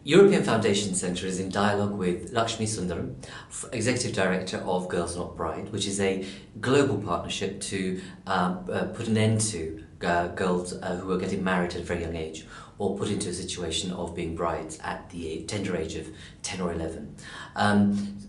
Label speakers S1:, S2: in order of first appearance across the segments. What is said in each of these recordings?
S1: European Foundation Centre is in dialogue with Lakshmi Sundaram, Executive Director of Girls Not Bride, which is a global partnership to put an end to girls who are getting married at a very young age or put into a situation of being brides at the tender age of 10 or 11.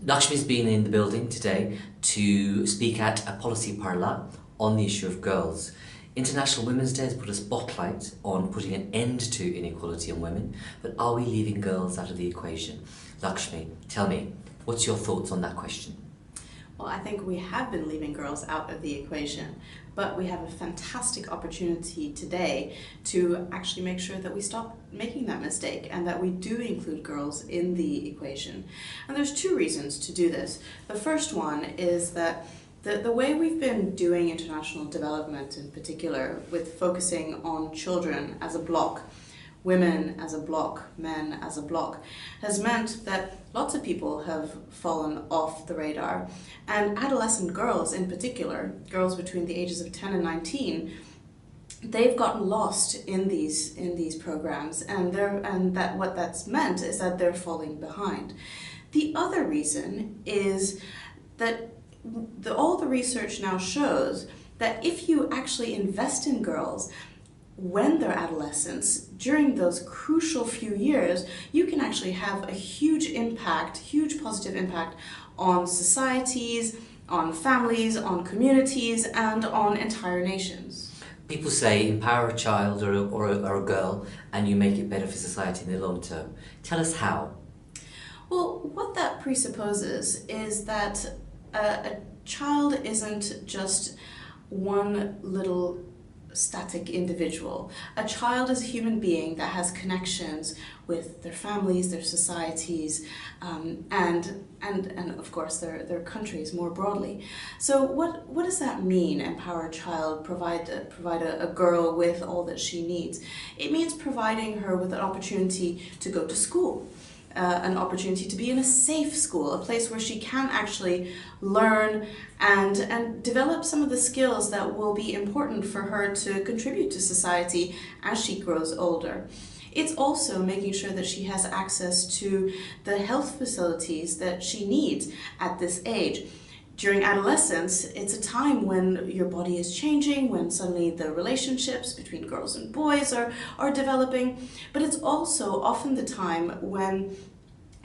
S1: Lakshmi's been in the building today to speak at a policy parla on the issue of girls. International Women's Day has put a spotlight on putting an end to inequality in women, but are we leaving girls out of the equation? Lakshmi, tell me, what's your thoughts on that question?
S2: Well, I think we have been leaving girls out of the equation, but we have a fantastic opportunity today to actually make sure that we stop making that mistake and that we do include girls in the equation. And there's two reasons to do this. The first one is that the way we've been doing international development in particular, with focusing on children as a block, women as a block, men as a block, has meant that lots of people have fallen off the radar. And adolescent girls in particular, girls between the ages of 10 and 19, they've gotten lost in these programs, and what that's meant is that they're falling behind. The other reason is that all the research now shows that if you actually invest in girls when they're adolescents, during those crucial few years, you can actually have a huge positive impact on societies, on families, on communities, and on entire nations.
S1: People say empower a child or a girl and you make it better for society in the long term. Tell us how.
S2: Well, what that presupposes is that a child isn't just one little static individual. A child is a human being that has connections with their families, their societies, and of course their countries more broadly. So what does that mean, empower a child, provide a girl with all that she needs? It means providing her with an opportunity to go to school. An opportunity to be in a safe school, a place where she can actually learn and develop some of the skills that will be important for her to contribute to society as she grows older. It's also making sure that she has access to the health facilities that she needs at this age. During adolescence, it's a time when your body is changing, when suddenly the relationships between girls and boys are developing, but it's also often the time when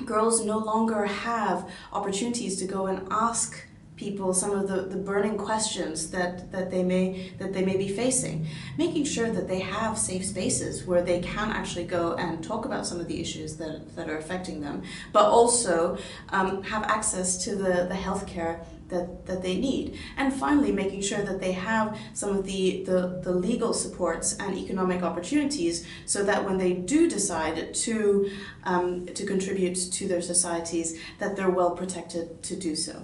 S2: girls no longer have opportunities to go and ask people some of the burning questions that they may be facing. Making sure that they have safe spaces where they can actually go and talk about some of the issues that are affecting them, but also have access to the healthcare that they need. And finally, making sure that they have some of the legal supports and economic opportunities so that when they do decide to contribute to their societies, that they're well protected to do so.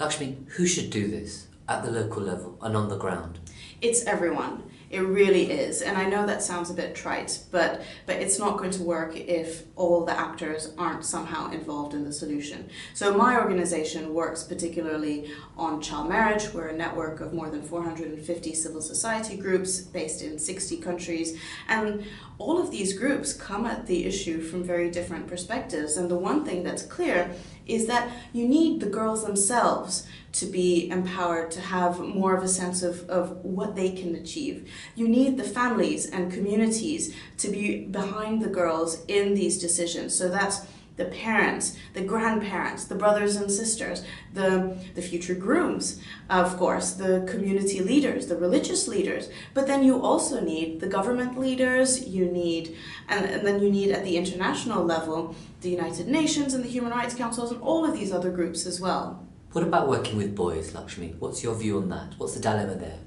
S1: Lakshmi, who should do this at the local level and on the ground?
S2: It's everyone. It really is. And I know that sounds a bit trite, but it's not going to work if all the actors aren't somehow involved in the solution. So my organization works particularly on child marriage. We're a network of more than 450 civil society groups based in 60 countries. And all of these groups come at the issue from very different perspectives. And the one thing that's clear is that you need the girls themselves to be empowered, to have more of a sense of what they can achieve. You need the families and communities to be behind the girls in these decisions. So that's the parents, the grandparents, the brothers and sisters, the future grooms, of course, the community leaders, the religious leaders. But then you also need the government leaders, and then you need at the international level, the United Nations and the Human Rights Councils and all of these other groups as well.
S1: What about working with boys, Lakshmi? What's your view on that? What's the dilemma there?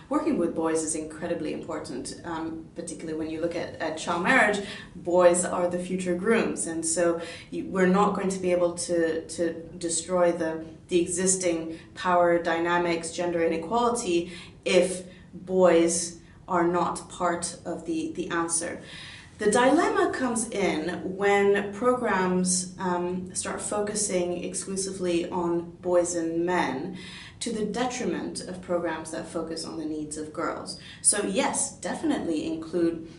S2: Working with boys is incredibly important, particularly when you look at child marriage. Boys are the future grooms, and so we're not going to be able to destroy the existing power dynamics, gender inequality, if boys are not part of the answer. The dilemma comes in when programs start focusing exclusively on boys and men to the detriment of programs that focus on the needs of girls. So yes, definitely include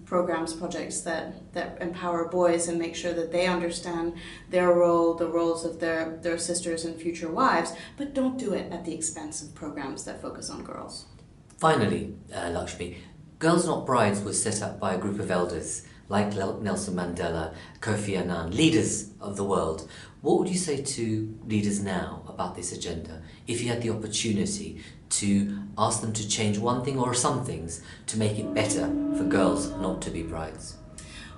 S2: programs, projects that empower boys and make sure that they understand their role, the roles of their sisters and future wives, but don't do it at the expense of programs that focus on girls.
S1: Finally, Lakshmi, Girls Not Brides was set up by a group of elders like Nelson Mandela, Kofi Annan, leaders of the world. What would you say to leaders now about this agenda if you had the opportunity to ask them to change one thing or some things to make it better for girls not to be brides?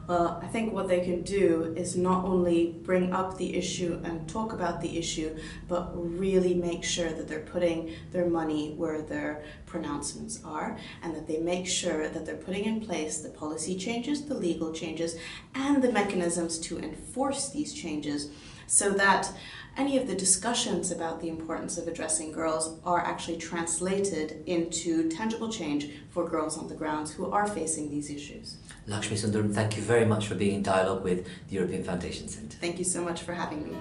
S2: Well, I think what they can do is not only bring up the issue and talk about the issue, but really make sure that they're putting their money where their pronouncements are, and that they make sure that they're putting in place the policy changes, the legal changes, and the mechanisms to enforce these changes, so that any of the discussions about the importance of addressing girls are actually translated into tangible change for girls on the ground who are facing these issues.
S1: Lakshmi Sundaram, thank you very much for being in dialogue with the European Foundation Centre.
S2: Thank you so much for having me.